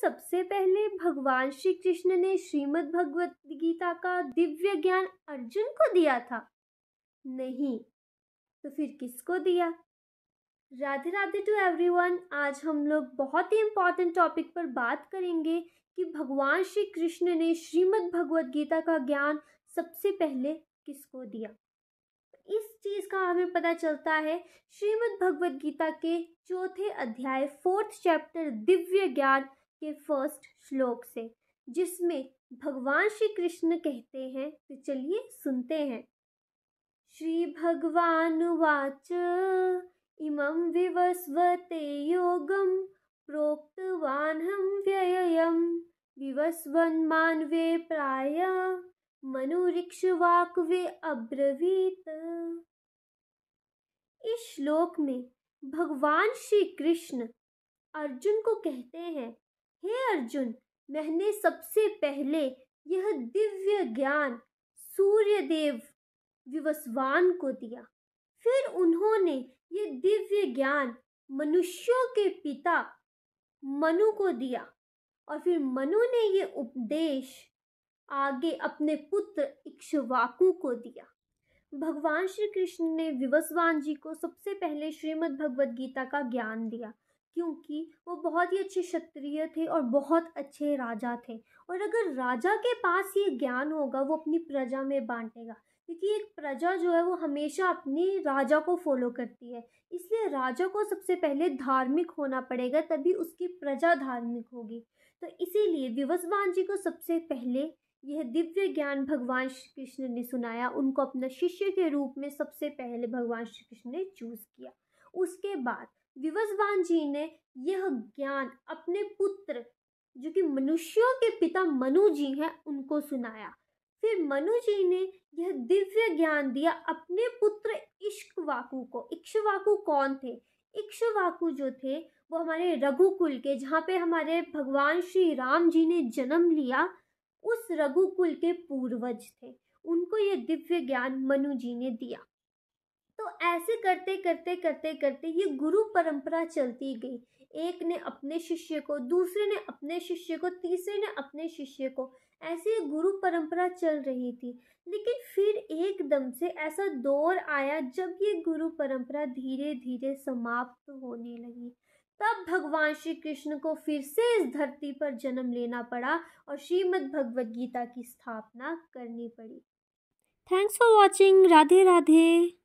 सबसे पहले भगवान श्री कृष्ण ने श्रीमद् भगवत गीता का दिव्य ज्ञान अर्जुन को दिया था? नहीं, तो फिर किसको दिया? Radhe Radhe to everyone. आज हम लोग बहुत ही इम्पॉर्टेंट टॉपिक पर बात करेंगे कि भगवान श्री कृष्ण ने श्रीमद् भगवत गीता का ज्ञान सबसे पहले किसको दिया। इस चीज़ का हमें पता चलता है श्रीमद् भगवत गीता के 4थे अध्याय 4th चैप्टर दिव्य ज्ञान के 1st श्लोक से, जिसमें भगवान श्री कृष्ण कहते हैं। तो चलिए सुनते हैं। श्री भगवान वाच इमं विवस्वते योगं प्रोक्तवानहं व्ययम् विवस्वन्मानवे प्राय मनुरिक्ष्वाकवे अब्रवीत। इस श्लोक में भगवान श्री कृष्ण अर्जुन को कहते हैं, हे अर्जुन, मैंने सबसे पहले यह दिव्य ज्ञान सूर्यदेव विवस्वान को दिया। फिर उन्होंने ये दिव्य ज्ञान मनुष्यों के पिता मनु को दिया और फिर मनु ने ये उपदेश आगे अपने पुत्र इक्ष्वाकु को दिया। भगवान श्री कृष्ण ने विवस्वान जी को सबसे पहले श्रीमद् भगवत गीता का ज्ञान दिया, क्योंकि वो बहुत ही अच्छे क्षत्रिय थे और बहुत अच्छे राजा थे। और अगर राजा के पास ये ज्ञान होगा वो अपनी प्रजा में बांटेगा, क्योंकि एक प्रजा जो है वो हमेशा अपने राजा को फॉलो करती है। इसलिए राजा को सबसे पहले धार्मिक होना पड़ेगा, तभी उसकी प्रजा धार्मिक होगी। तो इसीलिए विवस्वान जी को सबसे पहले यह दिव्य ज्ञान भगवान श्री कृष्ण ने सुनाया। उनको अपना शिष्य के रूप में सबसे पहले भगवान श्री कृष्ण ने चूज किया। उसके बाद विवस्वान जी ने यह ज्ञान अपने पुत्र, जो कि मनुष्यों के पिता मनु जी हैं, उनको सुनाया। फिर मनु जी ने यह दिव्य ज्ञान दिया अपने पुत्र इक्ष्वाकु को। इक्ष्वाकु कौन थे? इक्ष्वाकु जो थे वो हमारे रघुकुल के, जहाँ पे हमारे भगवान श्री राम जी ने जन्म लिया, उस रघुकुल के पूर्वज थे। उनको ये दिव्य ज्ञान मनु जी ने दिया। तो ऐसे करते करते करते करते ये गुरु परंपरा चलती गई। एक ने अपने शिष्य को, दूसरे ने अपने शिष्य को, तीसरे ने अपने शिष्य को, ऐसे गुरु परंपरा चल रही थी। लेकिन फिर एकदम से ऐसा दौर आया जब ये गुरु परंपरा धीरे धीरे समाप्त होने लगी। तब भगवान श्री कृष्ण को फिर से इस धरती पर जन्म लेना पड़ा और श्रीमद् भगवत गीता की स्थापना करनी पड़ी। Thanks for watching. Radhe Radhe.